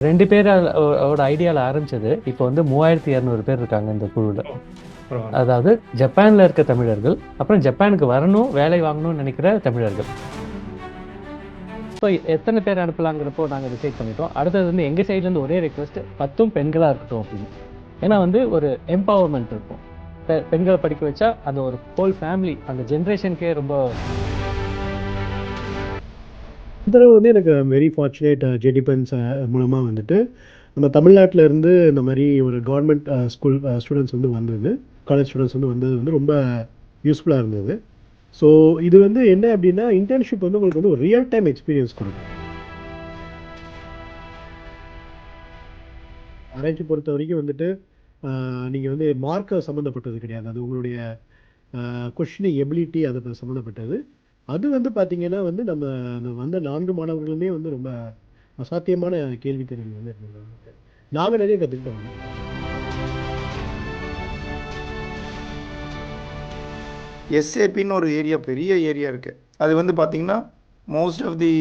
2 பேர் ஓட ஐடியால ஆரம்பிச்சது. இப்போ வந்து 3200 பேர் இருக்காங்க இந்த குழுல. ஓ! பரவால்ல. அதாவது ஜப்பான்ல இருக்க தமிழர்கள், அப்புறம் ஜப்பானுக்கு வரணும், வேலை வாங்கணும்னு நினைக்கிற தமிழர்கள். இப்போ எத்தனை பேர் அனுப்பலாங்கிறப்போ நாங்க டிசைட் பண்ணிட்டோம். அடுத்தது வந்து எங்க சைடுல இருந்து ஒரே ரிக்வெஸ்ட் 10ம் பெண்களா இருக்கட்டும் அப்படின்னு. ஏன்னா வந்து ஒரு எம்பவர்மெண்ட் இருக்கும். பெண்களை படிக்க வச்சா அந்த ஒரு ஹோல் ஃபேமிலி அந்த ஜென்ரேஷனுக்கே ரொம்ப இந்த தடவை வந்து எனக்கு வெரி ஃபார்ச்சுனேட் ஜெடிபன்ஸ் மூலமாக வந்துட்டு நம்ம தமிழ்நாட்டில் இருந்து இந்த மாதிரி ஒரு கவர்மெண்ட் ஸ்கூல் ஸ்டூடெண்ட்ஸ் வந்து வந்தது, காலேஜ் ஸ்டூடெண்ட்ஸ் வந்து வந்தது வந்து ரொம்ப யூஸ்ஃபுல்லாக இருந்தது. ஸோ இது வந்து என்ன அப்படின்னா இன்டர்ன்ஷிப் வந்து உங்களுக்கு வந்து ஒரு ரியல் டைம் எக்ஸ்பீரியன்ஸ் கொடுக்கும். ஆராய்ச்சி பொறுத்த வரைக்கும் வந்துட்டு நீங்கள் வந்து மார்க்க சம்மந்தப்பட்டது கிடையாது, அது உங்களுடைய கொஷினிங் எபிலிட்டி அதை சம்மந்தப்பட்டது. அது வந்து பார்த்தீங்கன்னா வந்து நம்ம அந்த வந்த 4 மாணவர்களுமே வந்து ரொம்ப அசாத்தியமான கேள்வி தெரிவு வந்து இருந்தது. நாங்கள் நிறைய கற்றுக்கிட்டோம். எஸ்ஏபின்னு ஒரு ஏரியா, பெரிய ஏரியா இருக்குது. அது வந்து பார்த்தீங்கன்னா மோஸ்ட் ஆஃப் தி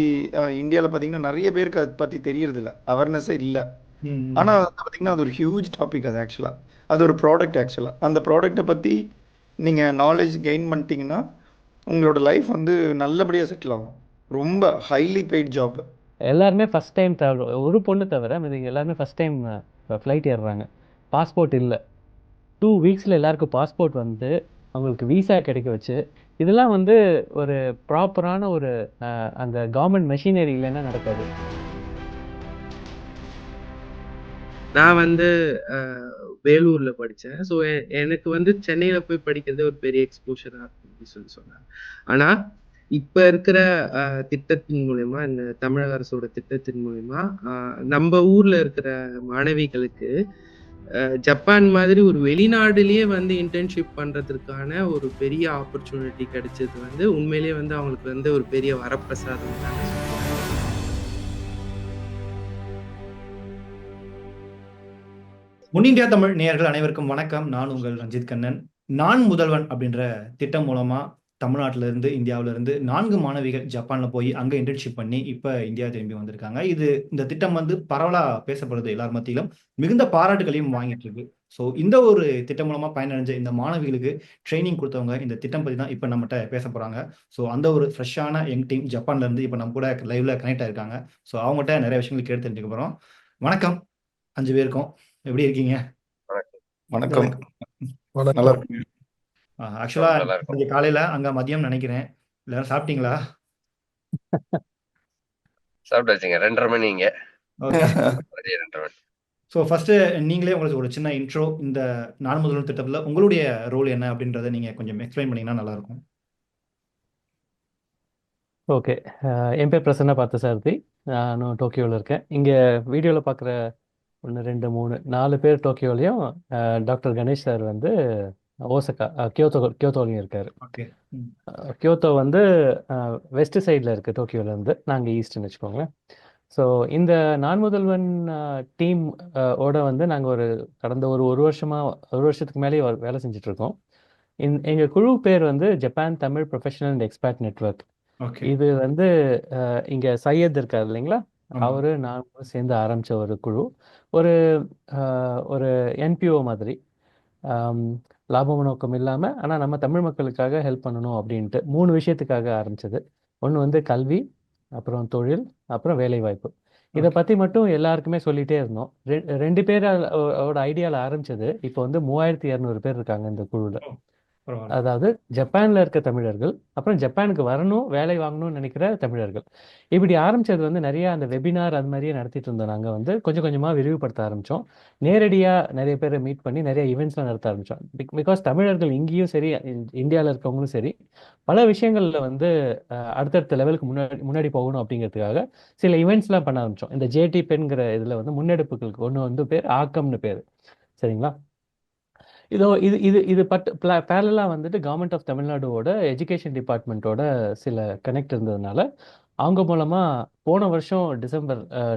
இந்தியாவில் பார்த்தீங்கன்னா நிறைய பேருக்கு அதை பற்றி தெரியறதில்ல, அவேர்னஸே இல்லை. ஆனால் வந்து பார்த்தீங்கன்னா அது ஒரு ஹியூஜ் டாபிக். அது ஆக்சுவலாக அது ஒரு ப்ராடக்ட். ஆக்சுவலாக அந்த ப்ராடக்டை பற்றி நீங்கள் நாலேஜ் கெயின் பண்ணிட்டீங்கன்னா உங்களோட லைஃப் வந்து நல்லபடியாக செட்டில் ஆகும். ரொம்ப ஹைலி பெய்ட் ஜாப். எல்லாருமே ஃபஸ்ட் டைம் ட்ராவல், ஒரு பொண்ணு தவிர மீதி எல்லாருமே ஃபஸ்ட் டைம் ஃப்ளைட் ஏறுறாங்க. பாஸ்போர்ட் இல்லை. 2 வீக்ஸில் எல்லாருக்கும் பாஸ்போர்ட் வந்து அவங்களுக்கு விசா கிடைக்க வச்சு, இதெல்லாம் வந்து ஒரு ப்ராப்பரான ஒரு அந்த கவர்மெண்ட் மெஷினரி இல்லைன்னா நடக்காது. நான் வந்து வேலூர்ல படித்தேன். ஸோ எனக்கு வந்து சென்னையில் போய் படிக்கிறது ஒரு பெரிய எக்ஸ்போஷராக அப்படின்னு சொன்னாங்க. ஆனால் இப்போ இருக்கிற திட்டத்தின் மூலயமா, இந்த தமிழக அரசோட திட்டத்தின் மூலயமா நம்ம ஊர்ல இருக்கிற மாணவிகளுக்கு ஜப்பான் மாதிரி ஒரு வெளிநாடுலயே வந்து இன்டர்ன்ஷிப் பண்றதுக்கான ஒரு பெரிய ஆப்பர்ச்சுனிட்டி கிடைச்சது வந்து உண்மையிலேயே வந்து அவங்களுக்கு வந்து ஒரு பெரிய வரப்பிரசாதம் தான். முன் இந்தியா தமிழ் நேயர்கள் அனைவருக்கும் வணக்கம். நான் உங்கள் ரஞ்சித் கண்ணன். நான் முதல்வன் அப்படின்ற திட்டம் மூலமா தமிழ்நாட்டில இருந்து இந்தியாவில இருந்து 4 மாணவிகள் ஜப்பான்ல போய் அங்க இன்டர்ன்ஷிப் பண்ணி இப்ப இந்தியா திரும்பி வந்திருக்காங்க. இந்த திட்டம் வந்து பரவலா பேசப்படுது, எல்லார் மத்தியிலும் மிகுந்த பாராட்டுகளையும் வாங்கிட்டு இருக்கு. ஸோ இந்த ஒரு திட்டம் மூலமா பயனடைஞ்ச இந்த மாணவிகளுக்கு ட்ரைனிங் கொடுத்தவங்க இந்த திட்டம் பத்தி தான் இப்ப நம்மகிட்ட பேச போறாங்க. ஸோ அந்த ஒரு ஃப்ரெஷ்ஷான யங் டீம் ஜப்பான்ல இருந்து இப்ப நம்ம கூட லைவ்ல கனெக்ட் ஆயிருக்காங்க. ஸோ அவங்ககிட்ட நிறைய விஷயங்கள் கேட்டு தெரிஞ்சுக்க போறோம். வணக்கம் 5 பேருக்கும், எப்படி இருக்கீங்க? வணக்கம். நல்லா இருக்கு. ஆக்சுவலா காலையில அங்க மதியம் நினைக்கிறேன். எல்லாரும் சாப்பிட்டீங்களா? சாப்பிட்டாச்சுங்க. 2:30 மணிங்க. ஸோ ஃபர்ஸ்ட் நீங்களே உங்களுக்கு ஒரு சின்ன இன்ட்ரோ, இந்த நான் முதல்வன் திட்டத்தில் உங்களுடைய ரோல் என்ன அப்படின்றத நீங்க கொஞ்சம் எக்ஸ்பிளைன் பண்ணீங்கன்னா நல்லா இருக்கும். ஓகே, என் பேர் பிரசன்னா பார்த்தசாரதி. நான் டோக்கியோவில் இருக்கேன். இங்கே வீடியோவில் பார்க்குற 1 2 3 4 பேர் டோக்கியோலையும், டாக்டர் கணேஷ் சார் வந்து ஓசக்கா கியோத்தோலையும் இருக்கார். ஓகே. கியோத்தோ வந்து வெஸ்ட் சைடில் இருக்குது டோக்கியோலேருந்து, நாங்கள் ஈஸ்ட்னு வச்சுக்கோங்களேன். ஸோ இந்த நான் முதல்வன் டீம் ஓட வந்து நாங்கள் கடந்த ஒரு வருஷத்துக்கு மேலேயே வேலை செஞ்சிட்ருக்கோம். எங்கள் குழு பேர் வந்து Japan Tamil professional and expert network. இது வந்து இங்கே சையத் இருக்கார் இல்லைங்களா, அவரு நாங்களும் சேர்ந்து ஆரம்பித்த ஒரு குழு. ஒரு என்பிஓ மாதிரி, லாபம் நோக்கம் இல்லாமல், ஆனால் நம்ம தமிழ் மக்களுக்காக ஹெல்ப் பண்ணணும் அப்படின்ட்டு 3 விஷயத்துக்காக ஆரம்பித்தது. ஒன்று வந்து கல்வி, அப்புறம் தொழில், அப்புறம் வேலைவாய்ப்பு. இதை பற்றி மட்டும் எல்லாருக்குமே சொல்லிகிட்டே இருந்தோம். 2 பேர் ஓட ஐடியாவில் ஆரம்பித்தது. இப்போ வந்து 3200 பேர் இருக்காங்க இந்த குழுவில். அதாவது ஜப்பான்ல இருக்க தமிழர்கள், அப்புறம் ஜப்பானுக்கு வரணும், வேலை வாங்கணும்னு நினைக்கிற தமிழர்கள். இப்படி ஆரம்பிச்சது வந்து நிறைய அந்த வெபினார் அது மாதிரியே நடத்திட்டு இருந்தோம். நாங்கள் வந்து கொஞ்சம் கொஞ்சமாக விரிவுபடுத்த ஆரம்பித்தோம். நேரடியாக நிறைய பேரை மீட் பண்ணி நிறைய ஈவெண்ட்ஸ்லாம் நடத்த ஆரம்பித்தோம். பிகாஸ் தமிழர்கள் இங்கேயும் சரி, இந்தியாவில் இருக்கவங்களும் சரி, பல விஷயங்களில் வந்து அடுத்தடுத்த லெவலுக்கு முன்னாடி போகணும் அப்படிங்கிறதுக்காக சில ஈவெண்ட்ஸ்லாம் பண்ண ஆரம்பித்தோம். இந்த ஜேடி பெண்கிற இதில் வந்து முன்னெடுப்புகளுக்கு ஒன்று வந்து பேர் ஆக்கம்னு பேர், சரிங்களா. இது பேரலாக வந்துட்டு கவர்மெண்ட் ஆஃப் தமிழ்நாடுவோட எஜுகேஷன் டிபார்ட்மெண்ட்டோட சில கனெக்ட் இருந்ததுனால அவங்க மூலமாக போன வருஷம்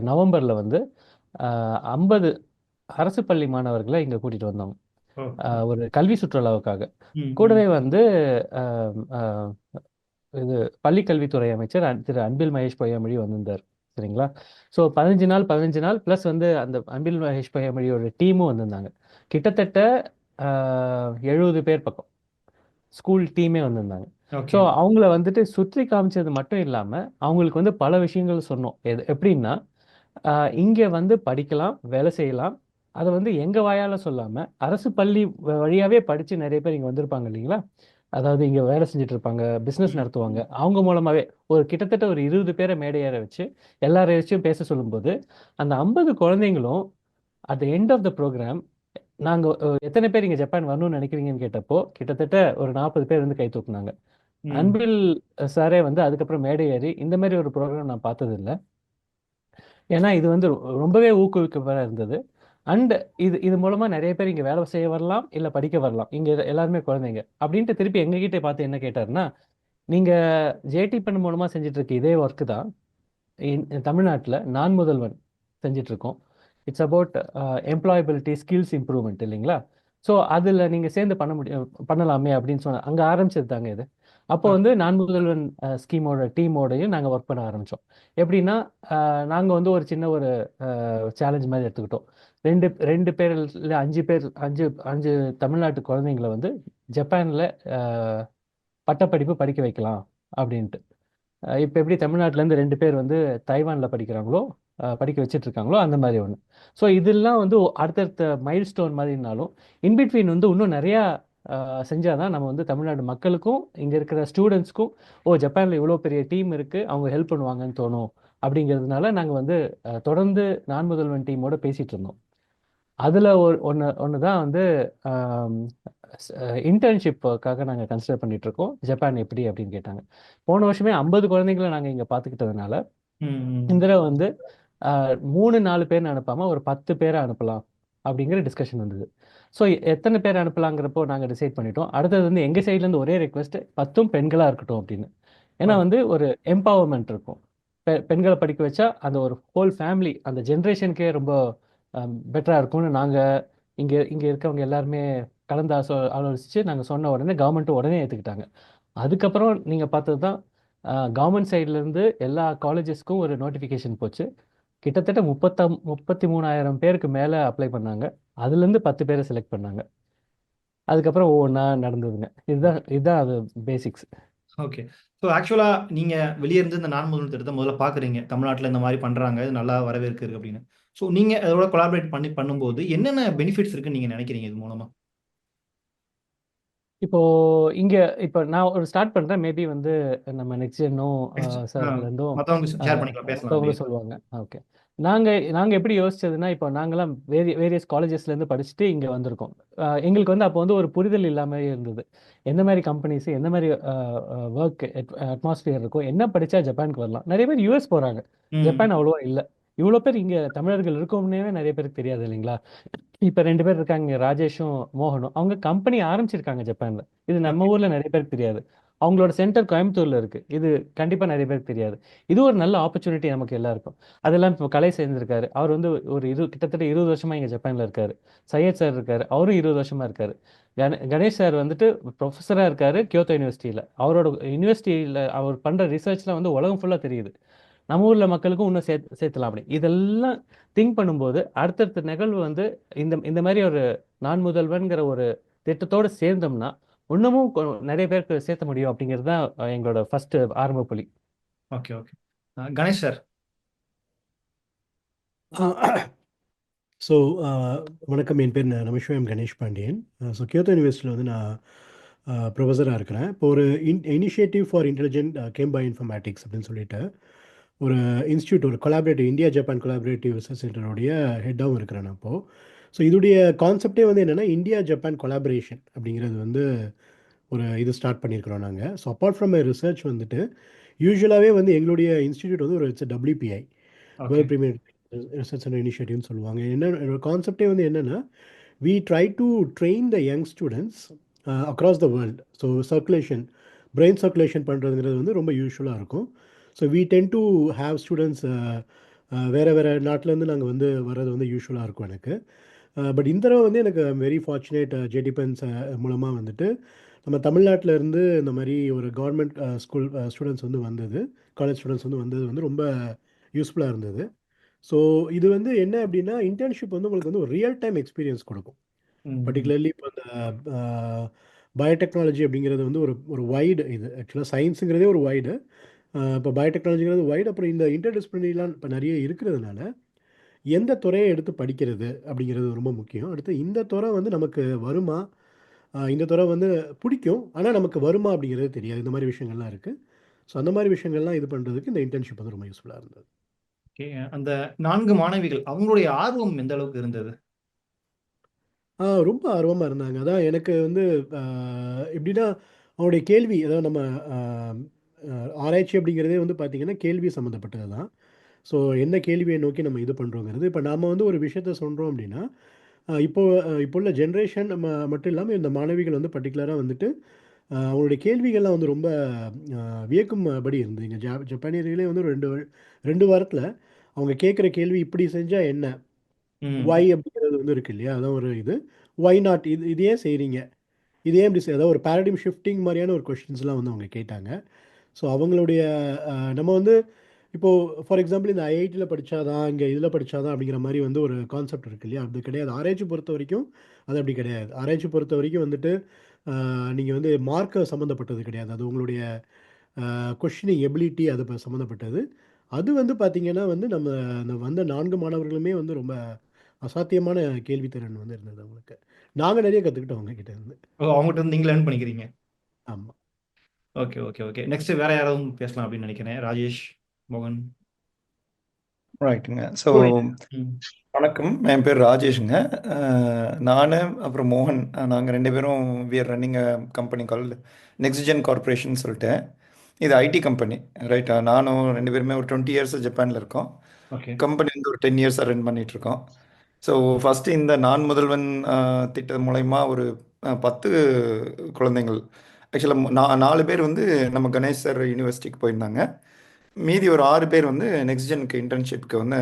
நவம்பரில் வந்து 50 அரசு பள்ளி மாணவர்களை இங்கே கூட்டிகிட்டு வந்தோம் ஒரு கல்வி சுற்றுலாவுக்காக. கூடவே வந்து இது பள்ளிக்கல்வித்துறை அமைச்சர் திரு அன்பில் மகேஷ் பொய்யாமொழி வந்திருந்தார். சரிங்களா? ஸோ 15 நாள் ப்ளஸ் வந்து அந்த அன்பில் மகேஷ் பொய்யாமொழியோட டீமும் வந்திருந்தாங்க. கிட்டத்தட்ட 70 பேர் பக்கம் ஸ்கூல் டீமே வந்திருந்தாங்க. So okay. அவங்கள வந்துட்டு சுற்றி காமிச்சது மட்டும் இல்லாமல் அவங்களுக்கு வந்து பல விஷயங்கள் சொன்னோம். எப்படின்னா இங்கே வந்து படிக்கலாம், வேலை செய்யலாம். அதை வந்து எங்கள் வாயால் சொல்லாமல் அரசு பள்ளி வழியாகவே படித்து நிறைய பேர் இங்கே வந்திருப்பாங்க இல்லைங்களா? அதாவது இங்கே வேலை செஞ்சுட்டு இருப்பாங்க, பிஸ்னஸ் நடத்துவாங்க. அவங்க மூலமாகவே கிட்டத்தட்ட ஒரு 20 பேரை மேடையேற வச்சு எல்லாரை வச்சும் பேச சொல்லும்போது அந்த 50 குழந்தைங்களும் at the end of the program நாங்கள் எத்தனை பேர் இங்கே ஜப்பான் வரணும்னு நினைக்கிறீங்கன்னு கேட்டப்போ கிட்டத்தட்ட ஒரு 40 பேர் வந்து கை தூக்குனாங்க. அன்பில் சாரே வந்து அதுக்கப்புறம் மேடை ஏறி இந்த மாதிரி ஒரு ப்ரோக்ராம் நான் பார்த்ததில்லை, ஏன்னா இது வந்து ரொம்பவே ஊக்குவிக்கப்பட இருந்தது. அண்ட் இது மூலமா நிறைய பேர் இங்கே வேலை செய்ய வரலாம், இல்லை படிக்க வரலாம், இங்கே எல்லாருமே குழந்தைங்க அப்படின்ட்டு திருப்பி எங்ககிட்ட பார்த்து என்ன கேட்டாருன்னா, நீங்கள் ஜேடி பண்ண மூலமாக செஞ்சுட்டு இருக்க இதே ஒர்க்கு தான் தமிழ்நாட்டில் நான் முதல்வன் செஞ்சுட்டு இருக்கோம். It's about employability skills improvement இல்லைங்களா? ஸோ அதில் நீங்கள் சேர்ந்து பண்ணலாமே அப்படின்னு சொன்ன அங்கே ஆரம்பிச்சது தாங்க இது. அப்போ வந்து நான் முதல்வன் ஸ்கீமோட டீமோடையும் நாங்கள் ஒர்க் பண்ண ஆரம்பித்தோம். எப்படின்னா நாங்கள் வந்து ஒரு சின்ன ஒரு சேலஞ்ச் மாதிரி எடுத்துக்கிட்டோம். ரெண்டு பேர் இல்லை 5 பேர் 5 தமிழ்நாட்டு குழந்தைங்களை வந்து ஜப்பானில் பட்டப்படிப்பு படிக்க வைக்கலாம் அப்படின்ட்டு. இப்போ எப்படி தமிழ்நாட்டிலேருந்து 2 பேர் வந்து தைவானில் படிக்கிறாங்களோ, படிக்க வச்சுட்டு இருக்காங்களோ, அந்த மாதிரி ஒன்று. ஸோ இதெல்லாம் வந்து அடுத்தடுத்த மைல் ஸ்டோன் மாதிரினாலும் இன்பிட்வீன் வந்து இன்னும் நிறையா செஞ்சால் தான் நம்ம வந்து தமிழ்நாடு மக்களுக்கும் இங்கே இருக்கிற ஸ்டூடெண்ட்ஸ்க்கும் ஜப்பானில் இவ்வளோ பெரிய டீம் இருக்குது, அவங்க ஹெல்ப் பண்ணுவாங்கன்னு தோணும். அப்படிங்கிறதுனால நாங்கள் வந்து தொடர்ந்து நான் முதல்வன் டீமோட பேசிகிட்டு இருந்தோம். அதில் ஒன்று தான் வந்து இன்டர்ன்ஷிப்புக்காக நாங்கள் கன்சிடர் பண்ணிட்டு இருக்கோம். ஜப்பான் எப்படி அப்படின்னு கேட்டாங்க. போன வருஷமே 50 குழந்தைங்களை நாங்கள் இங்கே பார்த்துக்கிட்டதுனால இந்த தடவை வந்து 3-4 பேர் அனுப்பாமல் ஒரு 10 பேரை அனுப்பலாம் அப்படிங்கிற டிஸ்கஷன் வந்தது. ஸோ எத்தனை பேர் அனுப்பலாங்கிறப்போ நாங்கள் டிசைட் பண்ணிட்டோம். அடுத்தது வந்து எங்கள் சைட்லேருந்து ஒரே ரெக்வெஸ்ட், 10 பெண்களாக இருக்கட்டும் அப்படின்னு. ஏன்னா வந்து ஒரு எம்பவர்மெண்ட் இருக்கும். பெண்களை படிக்க வச்சா அந்த ஒரு ஹோல் ஃபேமிலி, அந்த ஜென்ரேஷனுக்கே ரொம்ப பெட்டராக இருக்கும்னு நாங்கள் இங்கே இருக்கவங்க எல்லாருமே கலந்து ஆலோசித்து நாங்கள் சொன்ன உடனே கவர்மெண்ட்டும் உடனே ஏற்றுக்கிட்டாங்க. அதுக்கப்புறம் நீங்கள் பார்த்தது தான் கவர்மெண்ட் சைட்லேருந்து எல்லா காலேஜஸ்க்கும் ஒரு நோட்டிஃபிகேஷன் போச்சு. கிட்டத்தட்ட 33,000 பேருக்கு மேலே அப்ளை பண்ணாங்க. அதுலேருந்து 10 பேரை செலக்ட் பண்ணாங்க. அதுக்கப்புறம் ஒவ்வொன்றா நடந்ததுங்க. இதுதான் அது பேசிக்ஸ். ஓகே. ஸோ ஆக்சுவலாக நீங்கள் வெளியே இருந்து இந்த நான் முதல்வன் திட்டத்தை முதல்ல பார்க்குறீங்க, தமிழ்நாட்டில் இந்த மாதிரி பண்ணுறாங்க, இது நல்லா வரவேற்கு இருக்குது அப்படின்னு. ஸோ நீங்கள் அதோட கொலாபரேட் பண்ணும்போது என்னென்ன பெனிஃபிட்ஸ் இருக்குன்னு நீங்கள் நினைக்கிறீங்க இது மூலமாக? இப்போ நான் ஒரு ஸ்டார்ட் பண்ணுறேன். மேபி வந்து நம்ம நெக்ஸ்ட் ஜென்னும் சார்லேருந்தும் மற்றவங்க ஷேர் பண்ணிக்கலாம், பேசலாம். மற்றவங்களும் சொல்லுவாங்க. ஓகே. நாங்கள் எப்படி யோசிச்சதுன்னா, இப்போ நாங்களாம் வேரியஸ் காலேஜஸ்லேருந்து படிச்சுட்டு இங்கே வந்திருக்கோம். எங்களுக்கு வந்து அப்போ வந்து ஒரு புரிதல் இல்லாமல் இருந்தது. எந்த மாதிரி கம்பெனிஸ், எந்த மாதிரி ஒர்க் அட்மாஸ்பியர் இருக்கும், என்ன படித்தா ஜப்பானுக்கு வரலாம். நிறைய பேர் யூஎஸ் போகிறாங்க, ஜப்பான் அவ்வளோவா இல்லை. இவ்வளோ பேர் இங்கே தமிழர்கள் இருக்கோம்னே நிறைய பேருக்கு தெரியாது இல்லைங்களா? இப்போ 2 பேர் இருக்காங்க, ராஜேஷும் மோகனும். அவங்க கம்பெனி ஆரம்பிச்சிருக்காங்க ஜப்பானில். இது நம்ம ஊரில் நிறைய பேருக்கு தெரியாது. அவங்களோட சென்டர் கோயம்புத்தூரில் இருக்குது. இது கண்டிப்பாக நிறைய பேருக்கு தெரியாது. இது ஒரு நல்ல ஆப்பர்ச்சுனிட்டி நமக்கு எல்லாருக்கும். அதெல்லாம் இப்போ கலை சேர்ந்திருக்காரு. அவர் வந்து கிட்டத்தட்ட 20 வருஷமாக இங்கே ஜப்பானில் இருக்காரு. சையத் சார் இருக்காரு, அவரும் 20 வருஷமாக இருக்காரு. கணேஷ் சார் வந்துட்டு ப்ரொஃபஸராக இருக்காரு கியோத்தோ யூனிவர்சிட்டியில். அவரோட யூனிவர்சிட்டியில் அவர் பண்ணுற ரிசர்ச்லாம் வந்து உலகம் ஃபுல்லாக தெரியுது. நம்ம ஊரில் மக்களுக்கும் இன்னும் சேர்த்தலாம். அப்படி இதெல்லாம் திங்க் பண்ணும்போது அடுத்தடுத்த நிகழ்வு வந்து இந்த மாதிரி ஒரு நான் முதல்வன்கிற ஒரு திட்டத்தோடு சேர்ந்தோம்னா இன்னமும் நிறைய பேருக்கு சேர்த்த முடியும் அப்படிங்கிறது தான் எங்களோட ஃபர்ஸ்ட் ஆரம்ப புள்ளி. Okay okay. Ganesh sir. So வணக்கம், என் பேர் நமசிவாயம் கணேஷ் பாண்டியன். ஸோ கியோத்தோ யூனிவர்சிட்டியில் வந்து நான் ப்ரொஃபஸராக இருக்கிறேன். இப்போ ஒரு initiative for intelligent game bioinformatics அப்படின்னு சொல்லிட்டு ஒரு இன்ஸ்டியூட், ஒரு collaborative India Japan collaborative research சென்டருடைய ஹெட்டாகவும் இருக்கிறேன் நான் இப்போது. ஸோ இதோடைய கான்செப்டே வந்து என்னென்னா, இந்தியா ஜப்பான் கொலாபரேஷன் அப்படிங்கிறது வந்து ஒரு இது ஸ்டார்ட் பண்ணியிருக்கிறோம் நாங்கள். So apart from my research வந்துட்டு யூஸ்வலாகவே வந்து எங்களுடைய இன்ஸ்டியூட் வந்து ஒரு WPI, world premier research centre இனிஷியேட்டிவ்னு சொல்லுவாங்க. என்ன கான்செப்டே வந்து என்னென்னா, we try to train the young students across the world. So brain circulation பண்ணுறதுங்கிறது வந்து ரொம்ப யூஸ்வலாக இருக்கும். So we tend to have students வேறு நாட்டிலேருந்து நாங்கள் வந்து வர்றது வந்து யூஸ்வலாக இருக்கும் எனக்கு. பட் இந்த தடவை வந்து எனக்கு வெரி ஃபார்ச்சுனேட், ஜேடிபன்ஸ் மூலமாக வந்துட்டு நம்ம தமிழ்நாட்டில் இருந்து இந்த மாதிரி ஒரு கவர்மெண்ட் ஸ்கூல் ஸ்டூடெண்ட்ஸ் வந்து வந்தது, காலேஜ் ஸ்டூடெண்ட்ஸ் வந்து வந்தது வந்து ரொம்ப யூஸ்ஃபுல்லாக இருந்தது. ஸோ இது வந்து என்ன அப்படின்னா, இன்டர்ன்ஷிப் வந்து உங்களுக்கு வந்து ஒரு ரியல் டைம் எக்ஸ்பீரியன்ஸ் கொடுக்கும். பர்டிகுலர்லி இப்போ இந்த பயோடெக்னாலஜி அப்படிங்கிறது வந்து ஒரு ஒரு வைடு. இது ஆக்சுவலாக சயின்ஸுங்கிறதே ஒரு வைடு. இப்போ பயோடெக்னாலஜிங்கிறது வைடு. அப்புறம் இந்த இன்டர்டிசிப்ளினரிலாம் இப்போ நிறைய இருக்கிறதுனால எந்த துறையை எடுத்து படிக்கிறது அப்படிங்கிறது ரொம்ப முக்கியம். அடுத்து இந்த துறை வந்து நமக்கு வருமா, இந்த துறை வந்து பிடிக்கும் ஆனால் நமக்கு வருமா அப்படிங்கிறது தெரியாது. இந்த மாதிரி விஷயங்கள்லாம் இருக்குது. ஸோ அந்த மாதிரி விஷயங்கள்லாம் இது பண்ணுறதுக்கு இந்த இன்டர்ன்ஷிப் வந்து ரொம்ப யூஸ்ஃபுல்லாக இருந்தது. ஓகே. அந்த 4 மாணவிகள் அவங்களுடைய ஆர்வம் எந்த அளவுக்கு இருந்தது? ரொம்ப ஆர்வமாக இருந்தாங்க. அதான் எனக்கு வந்து எப்படின்னா, அவங்களுடைய கேள்வி அதாவது நம்ம ஆ, ஆ, ஆராய்ச்சி அப்படிங்கிறதே வந்து பார்த்திங்கன்னா கேள்வி சம்மந்தப்பட்டது தான். ஸோ என்ன கேள்வியை நோக்கி நம்ம இது பண்ணுறோங்கிறது, இப்போ நாம் வந்து ஒரு விஷயத்த சொல்கிறோம் அப்படின்னா, இப்போ உள்ள ஜென்ரேஷன் நம்ம மட்டும் இல்லாமல் இந்த மாணவிகள் வந்து பர்டிகுலராக வந்துட்டு அவங்களுடைய கேள்விகள்லாம் வந்து ரொம்ப வியக்கும்படி இருந்தது. இங்கே ஜப்பானியர்களே வந்து ஒரு 2 வாரத்தில் அவங்க கேட்குற கேள்வி இப்படி செஞ்சால் என்ன, ம். ஒய் அப்படிங்கிறது வந்து இருக்கு இல்லையா, அதான் ஒரு இது. ஒய் நாட், இது ஏன் செய்கிறீங்க, இது ஏன் இப்படி அதாவது ஒரு பேரடிம் ஷிஃப்டிங் மாதிரியான ஒரு கொஸ்டின்ஸ்லாம் வந்து அவங்க கேட்டாங்க. ஸோ அவங்களுடைய நம்ம வந்து இப்போது ஃபார் எக்ஸாம்பிள் இந்த ஐஐடியில் படித்தாதான் இங்கே இதில் படித்தாதான் அப்படிங்கிற மாதிரி வந்து ஒரு கான்செப்ட் இருக்கு இல்லையா, அது கிடையாது. ஆராய்ச்சி பொறுத்த வரைக்கும் அது அப்படி கிடையாது. ஆராய்ச்சி பொறுத்த வரைக்கும் வந்துட்டு நீங்கள் வந்து மார்க்க சம்மந்தப்பட்டது கிடையாது. அது உங்களுடைய கொஷினிங் எபிலிட்டி அது சம்மந்தப்பட்டது. அது வந்து பார்த்தீங்கன்னா வந்து நம்ம அந்த வந்த 4 மாணவர்களுமே வந்து ரொம்ப அசாத்தியமான கேள்வித்திறன் வந்து இருந்தது அவங்களுக்கு. நாங்கள் நிறைய கற்றுக்கிட்டோம் அவங்க கிட்ட இருந்து. ஓ! அவங்ககிட்ட இருந்து நீங்க லேர்ன் பண்ணிக்கிறீங்க. ஆமாம். Okay, okay, okay. நெக்ஸ்ட் வேற யாராவது பேசலாம் அப்படின்னு நினைக்கிறேன். ராஜேஷ், மோகன். ரைட்டுங்க. ஸோ ம். வணக்கம், என் பேர் ராஜேஷுங்க. நான் அப்புறம் மோகன், நாங்கள் 2 பேரும் we are running a company call next gen corporation சொல்லிட்டு. இது ஐடி கம்பெனி, ரைட்டா? நானும் 2 பேருமே ஒரு 20 இயர்ஸ் ஜப்பானில் இருக்கோம். ஓகே. கம்பெனி வந்து ஒரு 10 இயர்ஸாக ரன் பண்ணிட்டு இருக்கோம். ஸோ ஃபஸ்ட்டு இந்த நான் முதல்வன் திட்டம் மூலயமா ஒரு 10 குழந்தைகள், ஆக்சுவலாக 4 பேர் வந்து நம்ம கணேஷ் சார் யூனிவர்சிட்டிக்கு போயிருந்தாங்க. மீதி ஒரு 6 பேர் வந்து நெக்ஸ்ட் ஜெனுக்கு இன்டர்ன்ஷிப்க்கு வந்து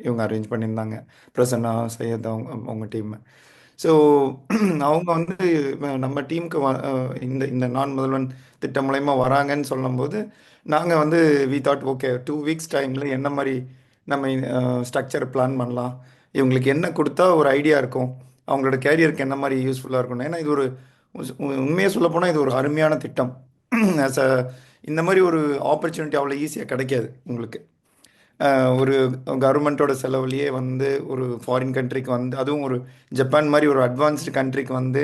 இவங்க அரேஞ்ச் பண்ணியிருந்தாங்க. பிரசன்னா, சையத் அவங்க அவங்க டீம். ஸோ அவங்க வந்து நம்ம டீமுக்கு இந்த இந்த நான் முதல்வன் திட்டம் மூலயமா வராங்கன்னு சொல்லும்போது நாங்கள் வந்து வி தாட் ஓகே 2 வீக்ஸ் டைமில் என்ன மாதிரி நம்ம ஸ்ட்ரக்சர் பிளான் பண்ணலாம், இவங்களுக்கு என்ன கொடுத்தா ஒரு ஐடியா இருக்கும், அவங்களோட கேரியருக்கு என்ன மாதிரி யூஸ்ஃபுல்லாக இருக்கும். ஏன்னா இது ஒரு உண்மையாக சொல்லப்போனால் இது ஒரு அருமையான திட்டம். ஆஸ் அ இந்த மாதிரி ஒரு ஆப்பர்ச்சுனிட்டி அவ்வளோ ஈஸியாக கிடைக்காது உங்களுக்கு. ஒரு கவர்மெண்ட்டோட செலவுலேயே வந்து ஒரு ஃபாரின் கண்ட்ரிக்கு வந்து, அதுவும் ஒரு ஜப்பான் மாதிரி ஒரு அட்வான்ஸ்டு கண்ட்ரிக்கு வந்து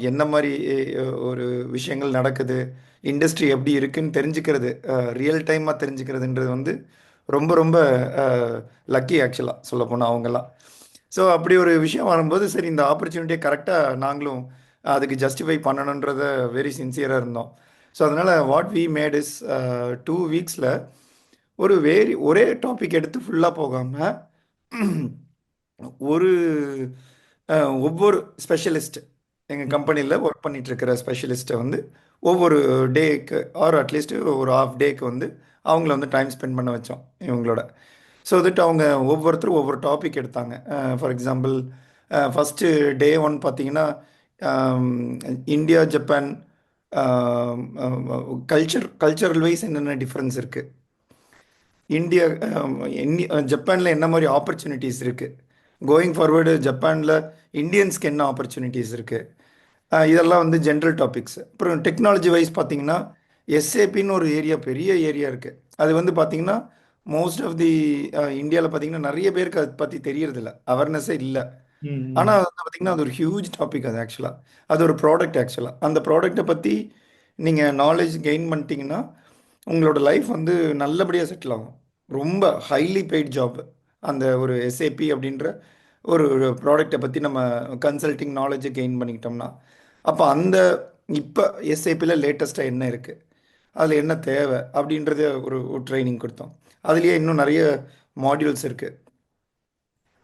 என்ன மாதிரி ஒரு விஷயங்கள் நடக்குது, இண்டஸ்ட்ரி எப்படி இருக்குன்னு தெரிஞ்சுக்கிறது, ரியல் டைமாக தெரிஞ்சுக்கிறதுன்றது வந்து ரொம்ப ரொம்ப லக்கி ஆக்சுவலாக சொல்லப்போனால் அவங்கெல்லாம். ஸோ அப்படி ஒரு விஷயம் வரும்போது சரி இந்த ஆப்பர்ச்சுனிட்டியை கரெக்டாக நாங்களும் அதுக்கு ஜஸ்டிஃபை பண்ணணுன்றத வெரி சின்சியராக இருந்தோம். ஸோ அதனால் வாட் வி மேட் இஸ் 2 வீக்ஸில் ஒரே டாபிக் எடுத்து ஃபுல்லாக போகாமல் ஒரு ஒவ்வொரு ஸ்பெஷலிஸ்ட் எங்கள் கம்பெனியில் ஒர்க் பண்ணிட்டு இருக்கிற ஸ்பெஷலிஸ்ட்டை வந்து ஒவ்வொரு டேக்கு ஆர் அட்லீஸ்ட் ஒரு ஹாஃப் டேக்கு வந்து அவங்கள வந்து டைம் ஸ்பெண்ட் பண்ண வச்சோம் இவங்களோட. ஸோ தட் அவங்க ஒவ்வொருத்தரும் ஒவ்வொரு டாபிக் எடுத்தாங்க. ஃபார் எக்ஸாம்பிள் ஃபஸ்ட்டு டே 1 பார்த்தீங்கன்னா இந்தியா ஜப்பான் கல்ச்சரல் வைஸ் என்னென்ன டிஃப்ரென்ஸ் இருக்குது, இந்தியா ஜப்பானில் என்ன மாதிரி ஆப்பர்ச்சுனிட்டிஸ் இருக்குது, கோயிங் ஃபார்வர்டு ஜப்பானில் இந்தியன்ஸ்க்கு என்ன ஆப்பர்ச்சுனிட்டிஸ் இருக்குது, இதெல்லாம் வந்து ஜென்ரல் டாபிக்ஸ். அப்புறம் டெக்னாலஜி வைஸ் பார்த்தீங்கன்னா எஸ்ஏபின்னு ஒரு ஏரியா, பெரிய ஏரியா இருக்குது. அது வந்து பார்த்தீங்கன்னா மோஸ்ட் ஆஃப் தி இந்தியாவில் பார்த்தீங்கன்னா நிறைய பேருக்கு அதை பற்றி தெரியறதில்ல, அவேர்னஸே இல்லை. ஆனால் வந்து பார்த்தீங்கன்னா அது ஒரு ஹியூஜ் டாபிக். அது ஆக்சுவலாக அது ஒரு ப்ராடக்ட். ஆக்சுவலாக அந்த ப்ராடக்டை பற்றி நீங்கள் நாலேஜ் கெயின் பண்ணிட்டீங்கன்னா உங்களோட லைஃப் வந்து நல்லபடியாக செட்டில் ஆகும். ரொம்ப ஹைலி பெய்ட் ஜாப் அந்த ஒரு எஸ்ஏபி அப்படின்ற ஒரு ப்ராடக்டை பற்றி நம்ம கன்சல்டிங் நாலேஜை கெயின் பண்ணிக்கிட்டோம்னா, அப்போ அந்த இப்போ எஸ்ஏபியில் லேட்டஸ்ட்டாக என்ன இருக்குது, அதில் என்ன தேவை அப்படின்றத ஒரு ட்ரைனிங் கொடுத்தோம். அதுலேயே இன்னும் நிறைய மாடியூல்ஸ் இருக்குது,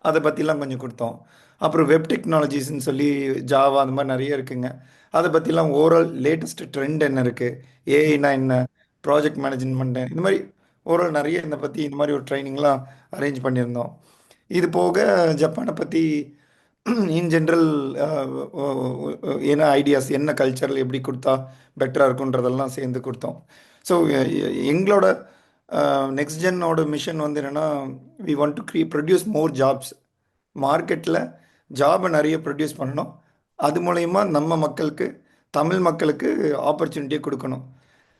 அதை பற்றிலாம் கொஞ்சம் கொடுத்தோம். அப்புறம் வெப் டெக்னாலஜிஸ்ன்னு சொல்லி ஜாவா அந்த மாதிரி நிறைய இருக்குங்க. அதை பற்றிலாம் ஓவரால் லேட்டஸ்ட் ட்ரெண்ட் என்ன இருக்குது, ஏஐனா என்ன, ப்ராஜெக்ட் மேனேஜ்மெண்ட், இந்த மாதிரி ஓவரால் நிறைய இந்த பற்றி இந்த மாதிரி ஒரு ட்ரைனிங்லாம் அரேஞ்ச் பண்ணியிருந்தோம். இது போக ஜப்பானை பற்றி இன் ஜென்ரல் என்ன ஐடியாஸ், என்ன கல்ச்சரில் எப்படி கொடுத்தா பெட்டராக இருக்குன்றதெல்லாம் சேர்ந்து கொடுத்தோம். ஸோ எங்களோட நெக்ஸ்ட் ஜென்னோட மிஷன் வந்து என்னென்னா we want to produce more jobs. மார்க்கெட்டில் ஜாபை நிறைய ப்ரொடியூஸ் பண்ணணும். அது மூலயமா நம்ம மக்களுக்கு, தமிழ் மக்களுக்கு ஆப்பர்ச்சுனிட்டியை கொடுக்கணும்.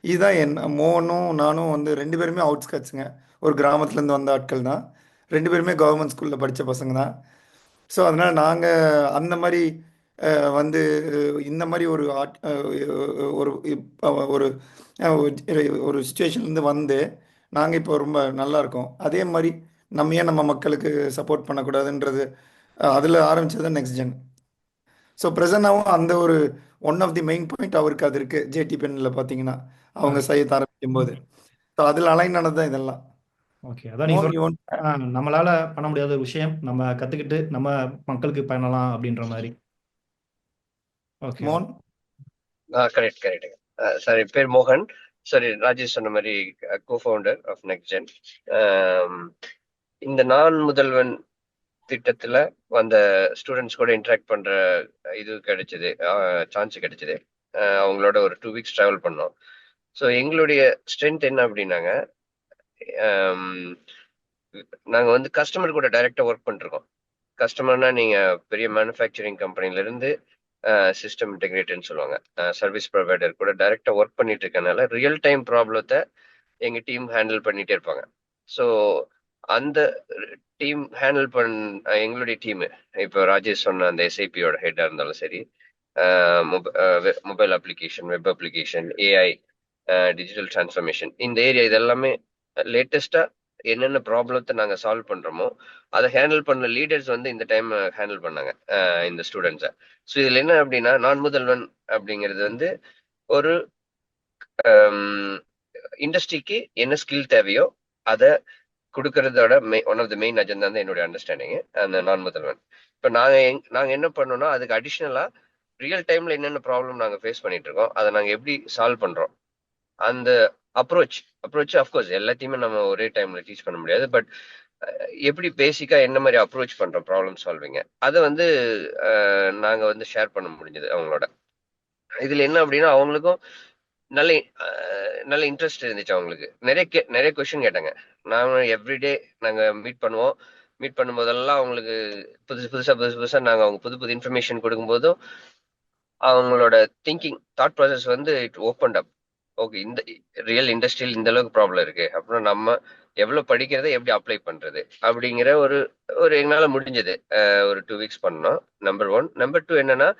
இதுதான் மோனும் நானும் வந்து 2 பேருமே அவுட்ஸ்கட்ஸுங்க. ஒரு கிராமத்துலேருந்து வந்த ஆட்கள் தான். 2 பேருமே கவர்மெண்ட் ஸ்கூலில் படித்த பசங்க தான். ஸோ அதனால் நாங்கள் அந்த மாதிரி வந்து இந்த மாதிரி ஒரு ஒரு ஒரு ஒரு சுச்சுவேஷன்லேருந்து வந்து நாங்கள் இப்போ ரொம்ப நல்லா இருக்கோம். அதே மாதிரி நம்ம ஏன் நம்ம மக்களுக்கு சப்போர்ட் பண்ணக்கூடாதுன்றது அதில் ஆரம்பிச்சது தான் நெக்ஸ்ட் ஜென். ஸோ ப்ரெசண்டாகவும் அந்த ஒரு one of the main point அவருக்கு அது இருக்குது. ஜேடி பென்னில் பார்த்தீங்கன்னா அவங்க செய்ய ஆரம்பிக்கும் போது. ஸோ அதில் அலைன் ஆனது தான் இதெல்லாம். ஓகே, அதான் நீங்க மோர் யூ சொல்ற நம்மளால பண்ண முடியாத ஒரு விஷயம் நம்ம கத்துக்கிட்டு நம்ம மக்களுக்கு பண்ணலாம் அப்படின்ற மாதிரி. ஓகே, மோன் கரெக்ட் கரெக்ட் சார், என் பேர் மோகன். சரி, ராஜேஷ் சொன்ன மாதிரி கோஃபவுண்டர் ஆஃப் நெக்ஸ்ட் ஜென். இந்த நான் முதல்வன் திட்டத்துல வந்த ஸ்டூடெண்ட்ஸ் கூட இன்டராக்ட் பண்ற இது கிடைச்சது, சான்ஸ் கிடைச்சது. அவங்களோட ஒரு 2 weeks ட்ராவல் பண்ணோம். ஸோ எங்களுடைய ஸ்ட்ரென்த் என்ன அப்படின்னாங்க, நாங்க வந்து கஸ்டமர் கூட டைரக்டா ஒர்க் பண்ணிருக்கோம். கஸ்டமர்னா நீங்க பெரிய மேனுஃபேக்சரிங் கம்பெனில இருந்து சிஸ்டம் இன்டெகிரேட்டர்னு சொல்லுவாங்க, சர்வீஸ் ப்ரொவைடர் கூட டைரக்டா ஒர்க் பண்ணிட்டு இருக்கனால ரியல் டைம் ப்ராப்ளத்தை எங்க டீம் ஹேண்டில் பண்ணிட்டே இருப்பாங்க. ஸோ அந்த டீம் ஹேண்டில் எங்களுடைய டீம் இப்போ ராஜேஷ் சொன்ன அந்த எஸ்ஐபியோட ஹெட்டா இருந்தாலும் சரி, mobile application, web application, AI, digital transformation, இந்த ஏரியா இதெல்லாமே லேட்டஸ்டா என்னென்ன ப்ராப்ளத்தை நாங்க சால்வ் பண்றோமோ அதை ஹேண்டில் பண்ண லீடர்ஸ் வந்து இந்த டைம் ஹேண்டில் பண்ணாங்க இந்த ஸ்டூடெண்ட்ஸை. ஸோ இதுல என்ன அப்படின்னா, நான் முதல்வன் அப்படிங்கிறது வந்து ஒரு இண்டஸ்ட்ரிக்கு என்ன ஸ்கில் தேவையோ அதை கொடுக்கறதோட one of the main agenda தான் என்னுடைய அண்டர்ஸ்டாண்டிங் அந்த நான் முதல்வன். இப்போ நாங்க என்ன பண்ணோம்னா, அதுக்கு அடிஷ்னலா ரியல் டைம்ல என்னென்ன ப்ராப்ளம் நாங்க ஃபேஸ் பண்ணிட்டு இருக்கோம், அதை நாங்க எப்படி சால்வ் பண்றோம், அந்த அப்ரோச் அஃப்கோர்ஸ் எல்லாத்தையுமே நம்ம ஒரே டைம்ல டீச் பண்ண முடியாது. பட் எப்படி பேசிக்கா என்ன மாதிரி அப்ரோச் பண்றோம் ப்ராப்ளம் சால்விங்க, அதை வந்து நாங்க வந்து ஷேர் பண்ண முடிஞ்சது அவங்களோட. இதுல என்ன அப்படின்னா, அவங்களுக்கும் நல்ல இன்ட்ரெஸ்ட் இருந்துச்சு. அவங்களுக்கு நிறைய கொஸ்டின் கேட்டாங்க. நாங்க எவ்ரிடே நாங்க மீட் பண்ணும்போதெல்லாம் அவங்களுக்கு புதுசா நாங்க அவங்க புது இன்ஃபர்மேஷன் கொடுக்கும்போதும் அவங்களோட தாட் ப்ராசஸ் வந்து இட் ஓப்பன் அப். ஓகே, இந்த ரியல் இண்டஸ்ட்ரியில் இந்த அளவுக்கு ப்ராப்ளம் இருக்கு, அப்புறம் நம்ம எவ்வளவு படிக்கிறத எப்படி அப்ளை பண்றது அப்படிங்கிற ஒரு எங்களால முடிஞ்சது ஒரு 2 weeks பண்ணோம். நம்பர் 1. நம்பர் 2 என்னன்னா,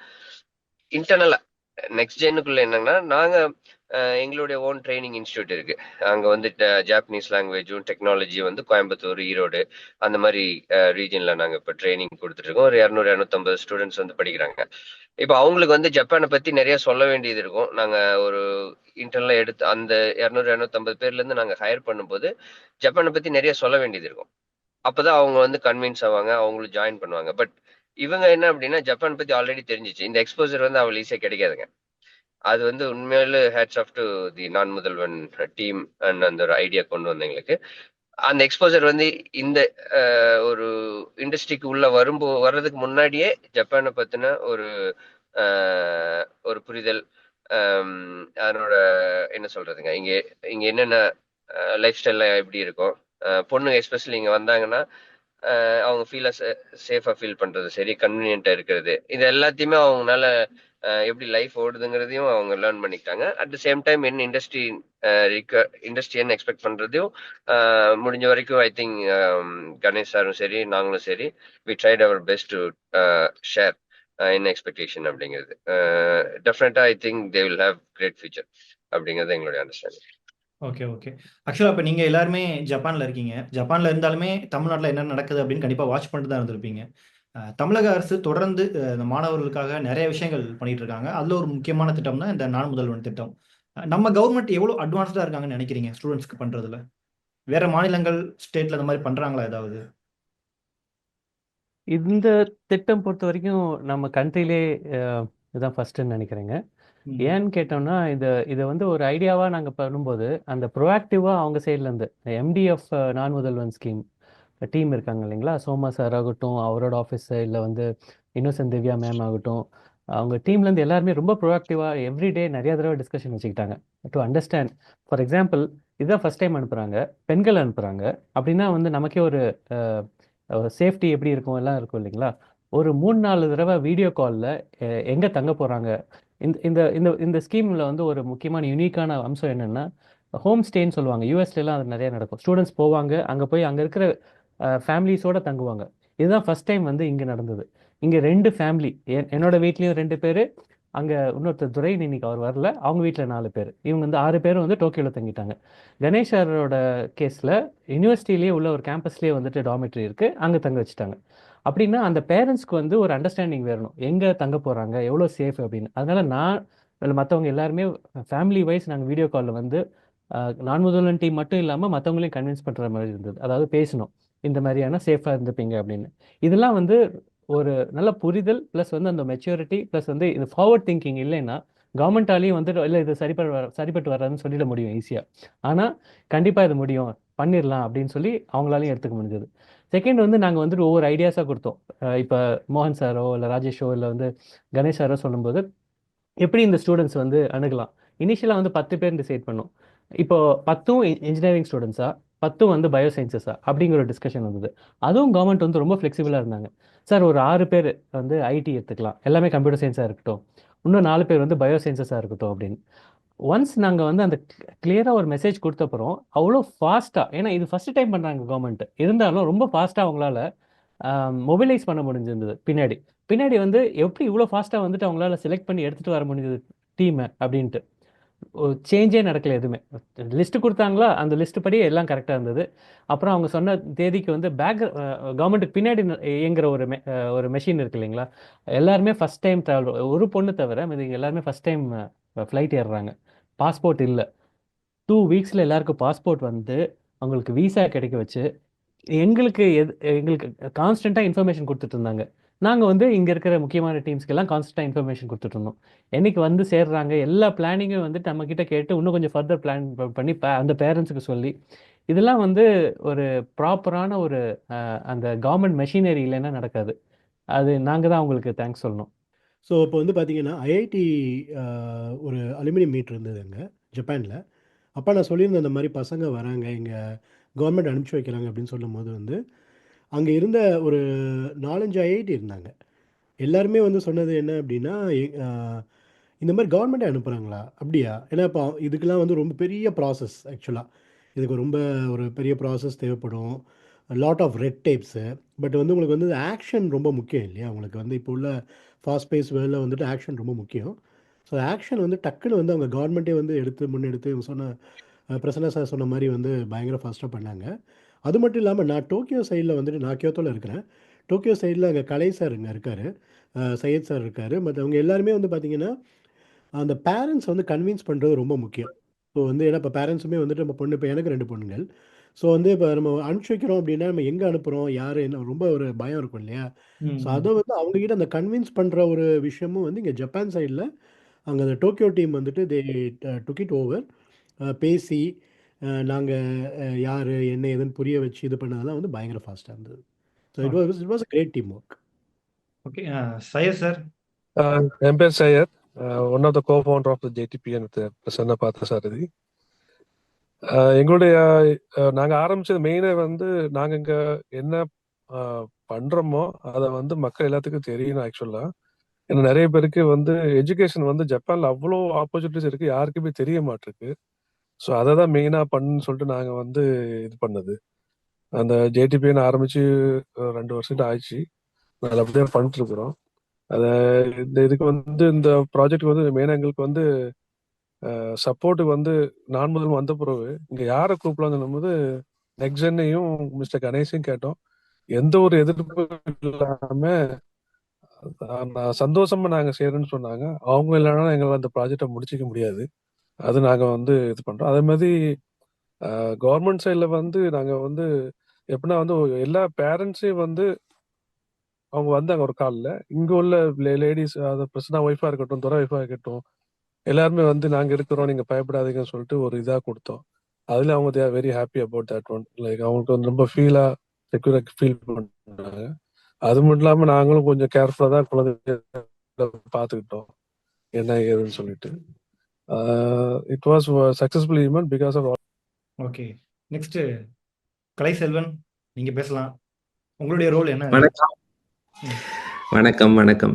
இன்டர்னலா நெக்ஸ்ட் ஜென்னுக்குள்ள என்னன்னா, நாங்க எங்களுடைய ஓன் ட்ரைனிங் இன்ஸ்டியூட் இருக்கு. அங்க வந்து ஜாப்பனீஸ் லாங்குவேஜும் டெக்னாலஜி வந்து கோயம்புத்தூர், ஈரோடு அந்த மாதிரி ரீஜன்ல நாங்க இப்ப ட்ரைனிங் கொடுத்துட்டு இருக்கோம். ஒரு 200-250 ஸ்டூடெண்ட்ஸ் வந்து படிக்கிறாங்க. இப்போ அவங்களுக்கு வந்து ஜப்பானை பத்தி நிறைய சொல்ல வேண்டியது இருக்கும். நாங்க ஒரு இன்டர்னலா எடுத்து அந்த 200-250 பேர்ல இருந்து நாங்க ஹையர் பண்ணும்போது ஜப்பானை பத்தி நிறைய சொல்ல வேண்டியது இருக்கும். அப்பதான் அவங்க வந்து கன்வின்ஸ் ஆவாங்க, அவங்களும் ஜாயின் பண்ணுவாங்க. பட் இவங்க என்ன அப்படின்னா, ஜப்பான் பத்தி ஆல்ரெடி தெரிஞ்சிச்சு. இந்த எக்ஸ்போசர் வந்து அவள் ஈஸியா கிடைக்காதுங்க. அது வந்து உண்மையிலே ஹேட்ஸ் ஆஃப் டு தி நான் முதல்வன் டீம் அண்ட் அந்த ஒரு ஐடியா கொண்டு வந்த எங்களுக்கு. அந்த எக்ஸ்போசர் வந்து இந்த ஒரு இண்டஸ்ட்ரிக்கு உள்ள வர்றதுக்கு முன்னாடியே ஜப்பானை பத்தின ஒரு புரிதல், அதனோட என்ன சொல்றதுங்க, இங்க என்னென்ன லைஃப் ஸ்டைல்ல எப்படி இருக்கும், பொண்ணுங்க எஸ்பெஷலி இங்க வந்தாங்கன்னா அவங்க சேஃபா ஃபீல் பண்றது சரி, கன்வீனியன்ட்டா இருக்கிறது, இது எல்லாத்தையுமே அவங்களால எப்படி லைஃப் ஓடுதுங்கிறதையும் அவங்க லேர்ன் பண்ணிக்கிட்டாங்க. அட் த சேம் டைம் என்ன இண்டஸ்ட்ரி என்ன எக்ஸ்பெக்ட் பண்றதையும் முடிஞ்ச வரைக்கும் ஐ திங்க் கணேஷ் சாரும் சரி, நாங்களும் சரி, we tried our best to share என்ன எக்ஸ்பெக்டேஷன் அப்படிங்கிறது. டெஃபினட்டா I think they will have great future அப்படிங்கிறது எங்களுடைய அண்டர்ஸ்டாண்டிங். Okay, okay. ஆக்சுவலாக இப்போ நீங்கள் எல்லாருமே ஜப்பானில் இருக்கீங்க. ஜப்பானில் இருந்தாலுமே தமிழ்நாட்டில் என்ன நடக்குது அப்படின்னு கண்டிப்பாக வாட்ச் பண்ணிட்டு தான் இருந்திருப்பீங்க. தமிழக அரசு தொடர்ந்து இந்த மாணவர்களுக்காக நிறைய விஷயங்கள் பண்ணிட்டு இருக்காங்க. அதில் ஒரு முக்கியமான திட்டம் தான் இந்த நான் முதல்வன் திட்டம். நம்ம கவர்மெண்ட் எவ்வளோ அட்வான்ஸ்டாக இருக்காங்கன்னு நினைக்கிறீங்க ஸ்டூடெண்ட்ஸ்க்கு பண்ணுறதுல? வேற மாநிலங்கள், ஸ்டேட்ல இந்த மாதிரி பண்ணுறாங்களா ஏதாவது? இந்த திட்டம் பொறுத்த வரைக்கும் நம்ம கண்ட்ரிலே இதுதான் ஃபர்ஸ்ட்ன்னு நினைக்கிறேங்க. ஏன்னு கேட்டோம்னா, இதை வந்து ஒரு ஐடியாவாக நாங்கள் பண்ணும்போது அந்த ப்ரோஆக்டிவாக அவங்க சைட்லேருந்து எம்டிஎஃப் நான் முதல்வன் ஸ்கீம் டீம் இருக்காங்க இல்லைங்களா, சோமா சார் ஆகட்டும், அவரோட ஆஃபீஸ் சைடில் வந்து இன்னோசென்ட் திவ்யா மேம் ஆகட்டும், அவங்க டீம்லேருந்து எல்லாருமே ரொம்ப ப்ரோஆக்டிவாக எவ்ரிடே நிறைய தடவை டிஸ்கஷன் வச்சுக்கிட்டாங்க டு அண்டர்ஸ்டாண்ட். ஃபார் எக்ஸாம்பிள், இதுதான் ஃபர்ஸ்ட் டைம் அனுப்புகிறாங்க, பெண்கள் அனுப்புகிறாங்க. அப்படின்னா வந்து நமக்கே ஒரு சேஃப்டி எப்படி இருக்கும் எல்லாம் இருக்கும் இல்லைங்களா? ஒரு 3-4 தடவை வீடியோ காலில் எங்கே தங்க போகிறாங்க. இந்த இந்த இந்த இந்த ஸ்கீமில் வந்து ஒரு முக்கியமான யூனிக்கான அம்சம் என்னென்னா, ஹோம் ஸ்டேன்னு சொல்லுவாங்க. யூஎஸ்லாம் அது நிறைய நடக்கும். ஸ்டூடெண்ட்ஸ் போவாங்க, அங்கே போய் அங்கே இருக்கிற ஃபேமிலிஸோட தங்குவாங்க. இதுதான் ஃபர்ஸ்ட் டைம் வந்து இங்கே நடந்தது. இங்கே 2 ஃபேமிலி, என்னோட வீட்லேயும் 2 பேர், அங்கே இன்னொருத்தர் துரை, இன்னைக்கு அவர் வரல, அவங்க வீட்டில் 4 பேர். இவங்க வந்து 6 பேரும் வந்து டோக்கியோவில் தங்கிட்டாங்க. கணேஷ் சாரோட கேஸில் யூனிவர்சிட்டிலேயே உள்ள ஒரு கேம்பஸ்லேயே வந்துட்டு டார்மெட்ரி இருக்குது, அங்கே தங்க வச்சுட்டாங்க. அப்படின்னா அந்த பேரண்ட்ஸ்க்கு வந்து ஒரு அண்டர்ஸ்டாண்டிங் வரணும், எங்கே தங்க போகிறாங்க, எவ்வளோ சேஃப் அப்படின்னு. அதனால நான் இல்லை மற்றவங்க எல்லாருமே ஃபேமிலி வைஸ் நாங்கள் வீடியோ காலில் வந்து நான் முதல்வன் டீம் மட்டும் இல்லாமல் மற்றவங்களையும் கன்வின்ஸ் பண்ணுற மாதிரி இருந்தது. அதாவது பேசணும், இந்த மாதிரியான சேஃபாக இருந்துப்பீங்க அப்படின்னு. இதெல்லாம் வந்து ஒரு நல்ல புரிதல் ப்ளஸ் வந்து அந்த மெச்சூரிட்டி ப்ளஸ் வந்து இது ஃபார்வர்ட் திங்கிங் இல்லைன்னா கவர்மெண்டாலையும் வந்துட்டு இல்லை இது சரிப்பட்டு வராதுன்னு சொல்லிட முடியும் ஈஸியாக. ஆனால் கண்டிப்பாக இது முடியும், பண்ணிடலாம் அப்படின்னு சொல்லி அவங்களாலையும் எடுத்துக்க முடிஞ்சது. செகண்ட் வந்து நாங்கள் வந்துட்டு ஒவ்வொரு ஐடியாஸாக கொடுத்தோம். இப்போ மோகன் சாரோ இல்லை ராஜேஷோ இல்லை வந்து கணேஷ் சாரோ சொல்லும்போது எப்படி இந்த ஸ்டூடெண்ட்ஸ் வந்து அணுகலாம். இனிஷியலாக வந்து 10 பேர் டிசைட் பண்ணோம். இப்போ 10ம் இன்ஜினியரிங் ஸ்டூடெண்ட்ஸா, 10ம் வந்து பயோசயின்சஸா அப்படிங்கிற ஒரு டிஸ்கஷன் வந்தது. அதுவும் கவர்மெண்ட் வந்து ரொம்ப ஃப்ளெக்சிபிளாக இருந்தாங்க. சார் ஒரு 6 பேர் வந்து ஐடி எடுத்துக்கலாம், எல்லாமே கம்ப்யூட்டர் சயின்ஸாக இருக்கட்டும், இன்னும் 4 பேர் வந்து பயோசயின்சஸாக இருக்கட்டும் அப்படின்னு. ஒன்ஸ் நாங்கள் வந்து அந்த கிளியராக ஒரு மெசேஜ் கொடுத்தப்புறம் அவ்வளோ ஃபாஸ்ட்டாக, ஏன்னா இது ஃபர்ஸ்ட் டைம் பண்ணுறாங்க கவர்மெண்ட், இருந்தாலும் ரொம்ப ஃபாஸ்ட்டாக அவங்களால மொபிலைஸ் பண்ண முடிஞ்சிருந்தது. பின்னாடி பின்னாடி வந்து எப்படி இவ்வளோ ஃபாஸ்ட்டாக வந்துட்டு அவங்களால செலக்ட் பண்ணி எடுத்துகிட்டு வர முடிஞ்சது டீமை அப்படின்ட்டு. சேஞ்சே நடக்கல எதுவுமே. லிஸ்ட் கொடுத்தாங்களா, அந்த லிஸ்ட் படி எல்லாம் கரெக்டாக இருந்தது. அப்புறம் அவங்க சொன்ன தேதிக்கு வந்து கவர்மெண்ட்டுக்கு பின்னாடி இயங்குற ஒரு மெஷின் இருக்கு இல்லைங்களா, எல்லாருமே ஃபர்ஸ்ட் டைம் ட்ராவல், ஒரு பொண்ணு தவிர மீதி எல்லாருமே ஃபர்ஸ்ட் டைம் ஃப்ளைட் ஏறுறாங்க. பாஸ்போர்ட் இல்லை, 2 வீக்ஸில் எல்லாருக்கும் பாஸ்போர்ட் வந்து அவங்களுக்கு விசா கிடைக்க வச்சு எங்களுக்கு கான்ஸ்டண்ட்டாக இன்ஃபர்மேஷன் கொடுத்துட்டு இருந்தாங்க. நாங்கள் வந்து இங்கே இருக்கிற முக்கியமான டீம்ஸ்க்கெல்லாம் கான்ஸ்டண்ட்டாக இன்ஃபர்மேஷன் கொடுத்துட்டு இருந்தோம். என்னைக்கு வந்து சேர்றாங்க எல்லா பிளானிங்கும் வந்துட்டு நம்மக்கிட்ட கேட்டு இன்னும் கொஞ்சம் ஃபர்தர் பிளான் பண்ணி அந்த பேரண்ட்ஸுக்கு சொல்லி, இதெல்லாம் வந்து ஒரு ப்ராப்பரான ஒரு அந்த கவர்மெண்ட் மெஷினரி இல்லைன்னா நடக்காது. அது நாங்கள் தான் அவங்களுக்கு தேங்க்ஸ் சொல்லணும். ஸோ இப்போ வந்து பார்த்தீங்கன்னா ஐஐடி ஒரு அலுமினி மீட் இருந்தது அங்கே ஜப்பானில். அப்போ நான் சொல்லியிருந்தேன் இந்த மாதிரி பசங்க வராங்க, இங்கே கவர்மெண்ட் அனுப்பிச்சி வைக்கிறாங்க அப்படின்னு சொல்லும்போது வந்து அங்கே இருந்த ஒரு 4-5 ஐஐடி இருந்தாங்க. எல்லாருமே வந்து சொன்னது என்ன அப்படின்னா, இந்த மாதிரி கவர்மெண்ட்டே அனுப்புகிறாங்களா அப்படியா? ஏன்னா இப்போ இதுக்கெல்லாம் வந்து ரொம்ப பெரிய ப்ராசஸ் ஆக்சுவலாக. இதுக்கு ரொம்ப ஒரு பெரிய ப்ராசஸ் தேவைப்படும், lot of red tapes. But வந்து உங்களுக்கு வந்து ஆக்ஷன் ரொம்ப முக்கியம் இல்லையா? உங்களுக்கு வந்து இப்போ உள்ள ஃபாஸ்ட் பேஸ் வேர்ல்டில் வந்துட்டு ஆக்ஷன் ரொம்ப முக்கியம். ஸோ ஆக்ஷன் வந்து டக்குன்னு வந்து அவங்க கவர்மெண்ட்டே வந்து முன்னெடுத்து இவங்க சொன்ன பிரசன்னா சார் சொன்ன மாதிரி வந்து பயங்கர ஃபாஸ்ட்டாக பண்ணாங்க. அது மட்டும் இல்லாமல் நான் டோக்கியோ சைடில் வந்துட்டு, நான் கியோத்தோவில் இருக்கிறேன். டோக்கியோ சைடில் அங்கே கலை சார் இங்கே இருக்கார், சையத் சார் இருக்கார். மற்றவங்க எல்லாருமே வந்து பார்த்திங்கன்னா அந்த பேரண்ட்ஸ் வந்து கன்வின்ஸ் பண்ணுறது ரொம்ப முக்கியம். ஸோ வந்து ஏன்னா இப்போ பேரண்ட்ஸுமே வந்துட்டு நம்ம பொண்ணு, இப்போ எனக்கு 2 பொண்ணுங்கள். ஸோ வந்து இப்போ நம்ம அனுப்பிச்சி வைக்கிறோம் அப்படின்னா நம்ம எங்கே அனுப்புகிறோம், யார் என்ன, ரொம்ப ஒரு பயம் இருக்கும் இல்லையா? ஸோ அதை வந்து அவங்ககிட்ட அந்த கன்வின்ஸ் பண்ணுற ஒரு விஷயமும் வந்து இங்கே ஜப்பான் சைடில் அங்கே அந்த டோக்கியோ டீம் வந்துட்டு தே டுக் இட் ஓவர். பேசி நாங்கள் யார் என்ன ஏதுன்னு புரிய வச்சு இது பண்ணதெல்லாம் வந்து பயங்கர ஃபாஸ்ட்டாக இருந்தது. So it was a great team work. Okay, Syed sir. என் பேர் Syed, one of the co-founder of the JDB with Prasanna Parthasarathy. எங்களுடைய நாங்கள் ஆரம்பிச்சது மெயினாக வந்து நாங்கள் இங்கே என்ன பண்ணுறோமோ அதை வந்து மக்கள் எல்லாத்துக்கும் தெரியணும் ஆக்சுவலாக. ஏன்னா நிறைய பேருக்கு வந்து எஜுகேஷன் வந்து ஜப்பானில் அவ்வளோ ஆப்பர்ச்சுனிட்டிஸ் இருக்குது, யாருக்குமே தெரிய மாட்டிருக்கு. ஸோ அதை தான் மெயினாக பண்ணுன்னு சொல்லிட்டு நாங்கள் வந்து இது பண்ணது. அந்த ஜேடிபின்னு ஆரம்பித்து 2 வருஷம் ஆயிடுச்சு, நல்லபடியாக பண்ணிட்டுருக்குறோம். அதை இதுக்கு வந்து இந்த ப்ராஜெக்ட் வந்து மெயினாக எங்களுக்கு வந்து சப்போர்ட்டுக்கு வந்து நான் முதல் வந்த பிறகு இங்கே யாரை கூப்பிடலாம்னு சொல்லும்போது நெக்ஸனையும் மிஸ்டர் கணேஷையும் கேட்டோம். எந்த ஒரு எதிர்ப்பு இல்லாமல் சந்தோஷமா நாங்கள் செய்யறோம்னு சொன்னாங்க. அவங்க இல்லைன்னா எங்களால் அந்த ப்ராஜெக்டை முடிச்சிக்க முடியாது. அது நாங்கள் வந்து இது பண்ணுறோம். அதே மாதிரி கவர்மெண்ட் சைடில் வந்து நாங்கள் வந்து எப்படின்னா வந்து எல்லா பேரண்ட்ஸையும் வந்து அவங்க வந்தாங்க ஒரு காலில். இங்கே உள்ள லேடிஸ், அதை பிரச்சனை ஒய்ஃபாக இருக்கட்டும், துறை ஒய்ஃபாக இருக்கட்டும், எல்லாருமே வந்து நாங்கள் இருக்கிறோம், நீங்கள் பயப்படாதீங்கன்னு சொல்லிட்டு ஒரு இதாக கொடுத்தோம். அதில் அவங்க they are very happy about that one. Like அவங்களுக்கு வந்து ரொம்ப செக்யூராக ஃபீல் பண்ணாங்க. அது மட்டும் இல்லாமல் நாங்களும் கொஞ்சம் கேர்ஃபுல்லாக தான் குழந்தைங்க பார்த்துக்கிட்டோம் என்ன ஏதுன்னு சொல்லிட்டு. It was successful event because of okay. Next Kalaiselvan, நீங்க பேசலாம். உங்களுடைய ரோல் என்ன? வணக்கம் ம். வணக்கம் வணக்கம்.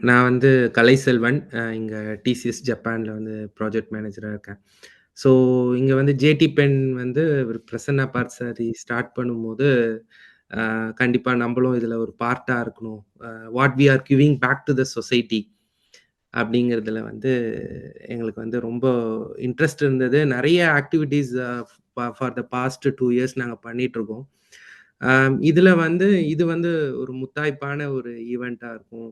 நான் வந்து கலைசெல்வன். இங்க டிசிஎஸ் ஜப்பான்ல வந்து ப்ராஜெக்ட் மேனேஜரா இருக்கேன். ஸோ இங்க வந்து ஜேடி பென் வந்து ஒரு பிரசன்னா பார்ட்சாரி ஸ்டார்ட் பண்ணும்போது கண்டிப்பா நம்மளும் இதுல ஒரு பார்ட்டா இருக்கணும். What we are giving back to the society அப்படிங்கிறதுல வந்து எங்களுக்கு வந்து ரொம்ப இன்ட்ரெஸ்ட் இருந்தது. நிறைய activities for the past 2 years நாங்கள் பண்ணிட்டு இருக்கோம். இதுல வந்து இது வந்து ஒரு முத்தாய்ப்பான ஒரு ஈவெண்ட்டா இருக்கும்.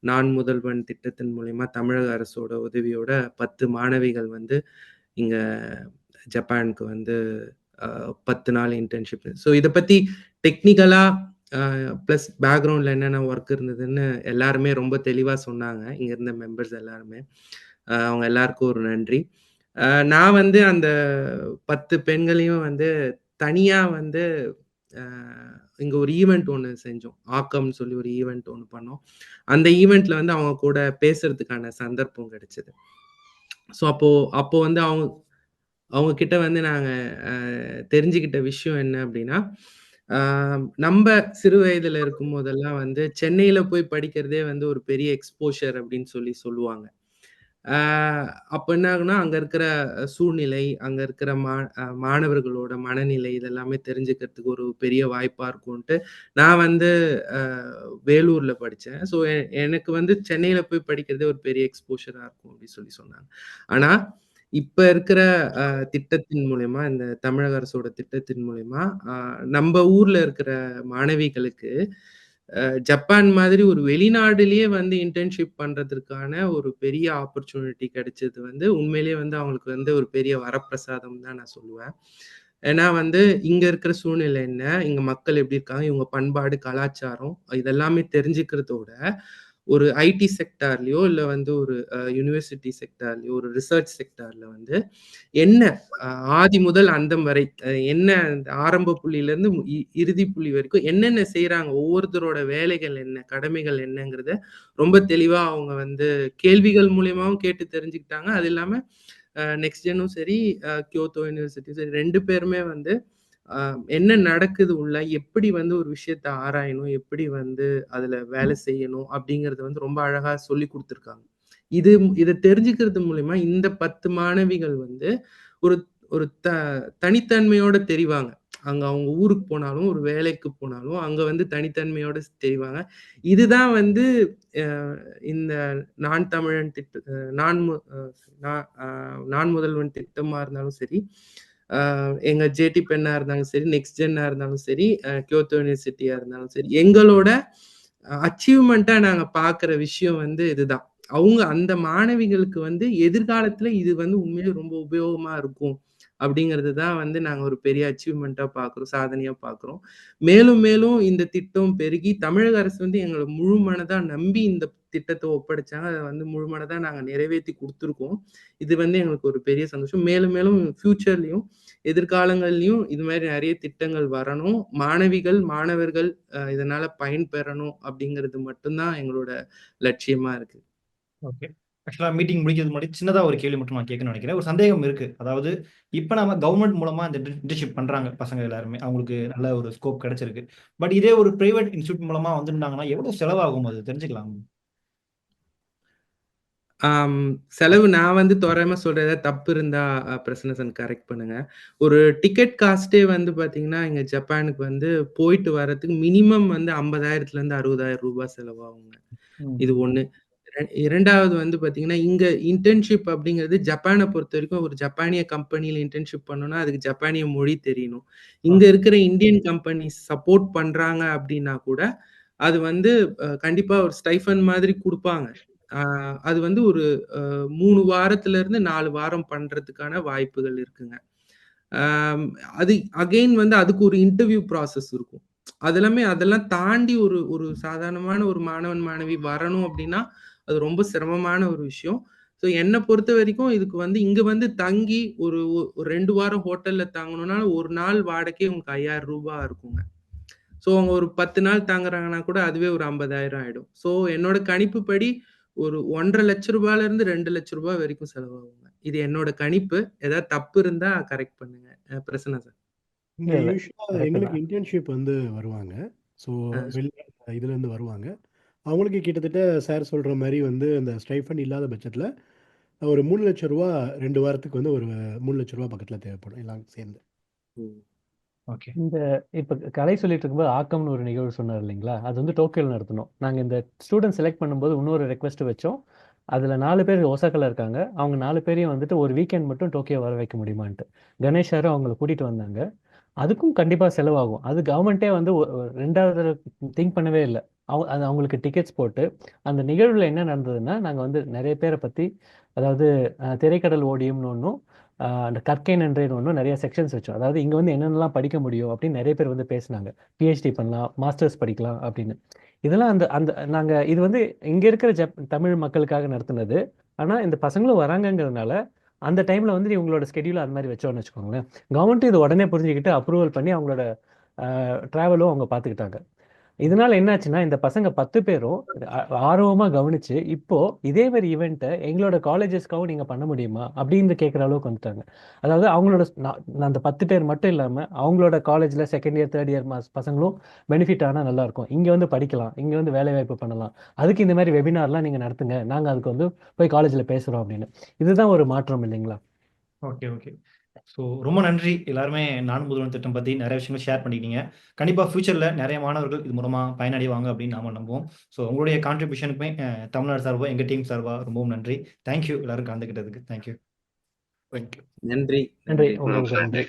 நான் முதல்வன் திட்டத்தின் மூலியமா தமிழக அரசோட உதவியோட 10 மாணவிகள் வந்து இங்க ஜப்பானுக்கு வந்து 10 நாள் இன்டர்ன்ஷிப். ஸோ இதை பத்தி டெக்னிக்கலா ப்ளஸ் பேக்ரவுண்ட்ல என்னென்ன ஒர்க் இருந்ததுன்னு எல்லாருமே ரொம்ப தெளிவா சொன்னாங்க. இங்க இருந்த மெம்பர்ஸ் எல்லாருமே. அவங்க எல்லாருக்கும் ஒரு நன்றி. நான் வந்து அந்த 10 பெண்களையும் வந்து தனியா வந்து இங்க ஒரு ஈவெண்ட் ஒன்று செஞ்சோம். ஆக்கம்னு சொல்லி ஒரு ஈவெண்ட் ஒன்று பண்ணோம். அந்த ஈவெண்ட்ல வந்து அவங்க கூட பேசுறதுக்கான சந்தர்ப்பம் கிடைச்சது. ஸோ அப்போ வந்து அவங்க கிட்ட வந்து நாங்க தெரிஞ்சுக்கிட்ட விஷயம் என்ன அப்படின்னா, நம்ம சிறு வயதுல இருக்கும் போதெல்லாம் வந்து சென்னையில போய் படிக்கிறதே வந்து ஒரு பெரிய எக்ஸ்போஷர் அப்படின்னு சொல்லுவாங்க. அப்ப என்ன ஆகும்னா, அங்க இருக்கிற சூழ்நிலை, அங்க இருக்கிற மாணவர்களோட மனநிலை இதெல்லாமே தெரிஞ்சுக்கிறதுக்கு ஒரு பெரிய வாய்ப்பா இருக்கும்ன்ட்டு, நான் வந்து வேலூர்ல படிச்சேன். ஸோ எனக்கு வந்து சென்னையில போய் படிக்கிறதே ஒரு பெரிய எக்ஸ்போஷரா இருக்கும் அப்படின்னு சொன்னாங்க. ஆனா, இப்ப இருக்கிற திட்டத்தின் மூலியமா, இந்த தமிழக அரசோட திட்டத்தின் மூலியமா, நம்ம ஊர்ல இருக்கிற மாணவிகளுக்கு ஜப்பான் மாதிரி ஒரு வெளிநாடுலயே வந்து இன்டர்ன்ஷிப் பண்றதற்கான ஒரு பெரிய ஆப்பர்ச்சுனிட்டி கிடைச்சது வந்து உண்மையிலேயே வந்து அவங்களுக்கு வந்து ஒரு பெரிய வரப்பிரசாதம் தான் நான் சொல்லுவேன். ஏன்னா வந்து இங்க இருக்கிற சூழ்நிலை என்ன, இங்க மக்கள் எப்படி இருக்காங்க, இவங்க பண்பாடு, கலாச்சாரம் இதெல்லாமே தெரிஞ்சுக்கிறதோட ஒரு ஐடி செக்டார்லயோ இல்ல வந்து ஒரு யுனிவர்சிட்டி செக்டார்லயோ ஒரு ரிசர்ச் செக்டார்ல வந்து என்ன ஆதி முதல் அந்தம் வரை என்ன ஆரம்ப புள்ளியில இருந்து இறுதி புள்ளி வரைக்கும் என்னென்ன செய்யறாங்க, ஒவ்வொருத்தரோட வேலைகள் என்ன, கடமைகள் என்னங்கிறத ரொம்ப தெளிவா அவங்க வந்து கேள்விகள் மூலியமாவும் கேட்டு தெரிஞ்சுக்கிட்டாங்க. அது இல்லாம நெக்ஸ்ட் ஜெனும் சரி, கியோத்தோ யூனிவர்சிட்டி சரி 2 பேருமே வந்து என்ன நடக்குது உள்ள, எப்படி வந்து ஒரு விஷயத்த ஆராயணும், எப்படி வந்து அதுல வேலை செய்யணும் அப்படிங்கறத வந்து ரொம்ப அழகா சொல்லி கொடுத்துருக்காங்க. இதை தெரிஞ்சுக்கிறது மூலியமா இந்த 10 மாணவிகள் வந்து ஒரு ஒரு தனித்தன்மையோட தெரிவாங்க. அங்க அவங்க ஊருக்கு போனாலும், ஒரு வேலைக்கு போனாலும் அங்க வந்து தனித்தன்மையோட தெரிவாங்க. இதுதான் வந்து இந்த நான் தமிழன் நான் முதல்வன் திட்டமா இருந்தாலும் சரி, எங்க ஜேடி பெண்ணா இருந்தாலும் சரி, நெக்ஸ்ட் ஜென்னா இருந்தாலும் சரி, கியோத்தோ யூனிவர்சிட்டியா இருந்தாலும் சரி, எங்களோட அச்சீவ்மெண்ட்டா நாங்க பாக்குற விஷயம் வந்து இதுதான். அவங்க அந்த மாணவிகளுக்கு வந்து எதிர்காலத்துல இது வந்து உண்மையிலே ரொம்ப உபயோகமா இருக்கும் அப்படிங்கிறது தான் வந்து நாங்க ஒரு பெரிய அச்சீவ்மெண்ட்டா பாக்குறோம், சாதனையா பாக்குறோம். மேலும் மேலும் இந்த திட்டம் பெருகி தமிழக அரசு வந்து எங்களை முழு மனதா நம்பி இந்த திட்டத்தை ஒப்படைச்சாங்க. அதை வந்து முழு மனதா நாங்க நிறைவேற்றி கொடுத்துருக்கோம். இது வந்து எங்களுக்கு ஒரு பெரிய சந்தோஷம். மேலும் மேலும் ஃபியூச்சர்லயும் எதிர்காலங்கள்லயும் இது மாதிரி நிறைய திட்டங்கள் வரணும், மாணவிகள் மாணவர்கள் இதனால பயன்பெறணும் அப்படிங்கிறது மட்டும்தான் எங்களோட லட்சியமா இருக்கு. ஓகே. ஆக்சுவலா மீட்டிங் முடிக்கிறது முன்னாடி சின்னதா ஒரு கேள்வி மட்டும் நான் கேட்கணும்னு நினைக்கிறேன். ஒரு சந்தேகம் இருக்கு. அதாவது இப்ப நம்ம கவர்மெண்ட் மூலமா இந்த இன்டர்ன்ஷிப் பண்றாங்க பசங்க எல்லாருமே. அவங்களுக்கு நல்ல ஒரு ஸ்கோப் கிடைச்சிருக்கு. பட் இதே ஒரு பிரைவேட் இன்ஸ்டிடியூட் மூலமா வந்திருந்தாங்கன்னா எவ்வளவு செலவாகும் அது தெரிஞ்சுக்கலாம்? செலவு நான் வந்து தோராயமா சொல்றத தப்பு இருந்தா பிரசன்னசன் கரெக்ட் பண்ணுங்க. ஒரு டிக்கெட் காஸ்டே வந்து பாத்தீங்கன்னா இங்க ஜப்பானுக்கு வந்து போயிட்டு வர்றதுக்கு மினிமம் வந்து 50,000 இருந்து 60,000 ரூபாய் செலவாகுங்க. இது ஒண்ணு. இரண்டாவது வந்து பாத்தீங்கன்னா இங்க இன்டர்ன்ஷிப் அப்படிங்கிறது ஜப்பானை பொறுத்த வரைக்கும் ஒரு ஜப்பானிய கம்பெனில இன்டர்ன்ஷிப் பண்ணணும்னா அதுக்கு ஜப்பானிய மொழி தெரியணும். இங்க இருக்கிற இந்தியன் கம்பெனி சப்போர்ட் பண்றாங்க அப்படின்னா கூட அது வந்து கண்டிப்பா ஒரு ஸ்டைஃபன் மாதிரி கொடுப்பாங்க. அது வந்து ஒரு 3 வாரத்துல இருந்து 4 வாரம் பண்றதுக்கான வாய்ப்புகள் இருக்குங்க. அது அகைன் வந்து அதுக்கு ஒரு இன்டர்வியூ ப்ராசஸ் இருக்கும். அதெல்லாம் தாண்டி ஒரு சாதாரணமான ஒரு மாணவன் மாணவி வரணும் அப்படின்னா அது ரொம்ப சிரமமான ஒரு விஷயம். ஸோ என்னை பொறுத்த வரைக்கும் இதுக்கு வந்து இங்க வந்து தங்கி ஒரு 2 வாரம் ஹோட்டல்ல தங்கணும்னா ஒரு நாள் வாடகை உங்களுக்கு 5,000 ரூபாய் இருக்குங்க. ஸோ அவங்க ஒரு 10 நாள் தாங்குறாங்கன்னா கூட அதுவே ஒரு 50,000 ஆயிடும். ஸோ என்னோட கணிப்புப்படி ஒரு 1,50,000 இருந்து 2,00,000 வரைக்கும் செலவாகுங்க. இது என்னோட கணிப்பு. ஏதாவது தப்பு இருந்தா கரெக்ட் பண்ணுங்க. பிரசன்னா சார். இங்கே இல்ல யூஸ்வலாக கரெக்ட் எங்களுக்கு தான். இன்டர்ன்ஷிப் வந்து வருவாங்க. ஸோ வெளி இதுலேருந்து வருவாங்க. அவங்களுக்கு கிட்டத்தட்ட சார் சொல்கிற மாதிரி வந்து அந்த ஸ்டைஃபண்ட் இல்லாத பட்சத்தில் ஒரு 3,00,000 ரூபா 2 வாரத்துக்கு வந்து ஒரு 3,00,000 ரூபா பக்கத்தில் தேவைப்படும் எல்லாம் சேர்ந்து. ஓகே. இந்த இப்போ கலை சொல்லிட்டு இருக்கும்போது ஆக்கம்னு ஒரு நிகழ்வு சொன்னார் இல்லைங்களா, அது வந்து டோக்கியோவில் நடத்தணும். நாங்கள் இந்த ஸ்டூடெண்ட் செலக்ட் பண்ணும்போது இன்னொரு ரெக்வெஸ்ட் வச்சோம். அதில் 4 பேர் ஒசாக்கால இருக்காங்க. அவங்க 4 பேரையும் வந்துட்டு ஒரு வீக்கெண்ட் மட்டும் டோக்கியோ வர வைக்க முடியுமான்ட்டு கணேஷ் சாரும் அவங்கள கூட்டிகிட்டு வந்தாங்க. அதுக்கும் கண்டிப்பாக செலவாகும். அது கவர்மெண்ட்டே வந்து ரெண்டாவது திங்க் பண்ணவே இல்லை. அது அவங்களுக்கு டிக்கெட்ஸ் போட்டு அந்த நிகழ்வில் என்ன நடந்ததுன்னா, நாங்கள் வந்து நிறைய பேரை பற்றி, அதாவது திரைக்கடல் ஓடியம்னு ஒன்றும் அந்த கற்கை நன்றின்னு ஒன்றும் நிறைய செக்ஷன்ஸ் வச்சோம். அதாவது இங்கே வந்து என்னென்னலாம் படிக்க முடியும் அப்படின்னு நிறைய பேர் வந்து பேசினாங்க. பிஹெச்டி பண்ணலாம், மாஸ்டர்ஸ் படிக்கலாம் அப்படின்னு. இதெல்லாம் அந்த அந்த நாங்கள் இது வந்து இங்கே இருக்கிற தமிழ் மக்களுக்காக நடத்துனது. ஆனால் இந்த பசங்களும் வராங்கங்கிறதுனால அந்த டைமில் வந்து இவங்களோட ஸ்கெடியூல் அது மாதிரி வச்சோன்னு வச்சுக்கோங்களேன். கவர்மெண்ட்டும் இது உடனே புரிஞ்சுக்கிட்டு அப்ரூவல் பண்ணி அவங்களோட ட்ராவலும் அவங்க பார்த்துக்கிட்டாங்க. இதனால என்னாச்சுன்னா, இந்த பசங்க 10 பேரும் ஆர்வமா கவனிச்சு, இப்போ இதே மாதிரி ஈவெண்ட்டை எங்களோட காலேஜஸ்க்காகவும் நீங்க பண்ண முடியுமா அப்படின்னு கேட்குற அளவுக்கு வந்துட்டாங்க. அதாவது அவங்களோட அந்த 10 பேர் மட்டும் இல்லாம அவங்களோட காலேஜ்ல செகண்ட் இயர் தேர்ட் இயர் பசங்களும் பெனிஃபிட் ஆனால் நல்லா இருக்கும். இங்க வந்து படிக்கலாம், இங்க வந்து வேலை வாய்ப்பு பண்ணலாம். அதுக்கு இந்த மாதிரி வெபினார்லாம் நீங்க நடத்துங்க, நாங்க அதுக்கு வந்து போய் காலேஜ்ல பேசுறோம் அப்படின்னு. இதுதான் ஒரு மாற்றம் இல்லைங்களா? Okay, okay. ஸோ ரொம்ப நன்றி. எல்லாருமே நான் முதல்வன் திட்டம் பத்தி நிறைய விஷயங்கள் ஷேர் பண்ணிக்கிட்டீங்க. கண்டிப்பா ஃபியூச்சர்ல நிறைய மாணவர்கள் இது மூலமா பயனடைவாங்க அப்படின்னு நாம நம்புவோம். ஸோ உங்களுடைய கான்ட்ரிபியூஷனுக்குமே தமிழ்நாடு சார்பா, எங்க டீம் சார்பா ரொம்பவும் நன்றி. தேங்க்யூ எல்லாரும் கலந்துக்கிட்டதுக்கு. தேங்க்யூ. நன்றி. நன்றி, உங்களுக்கு நன்றி.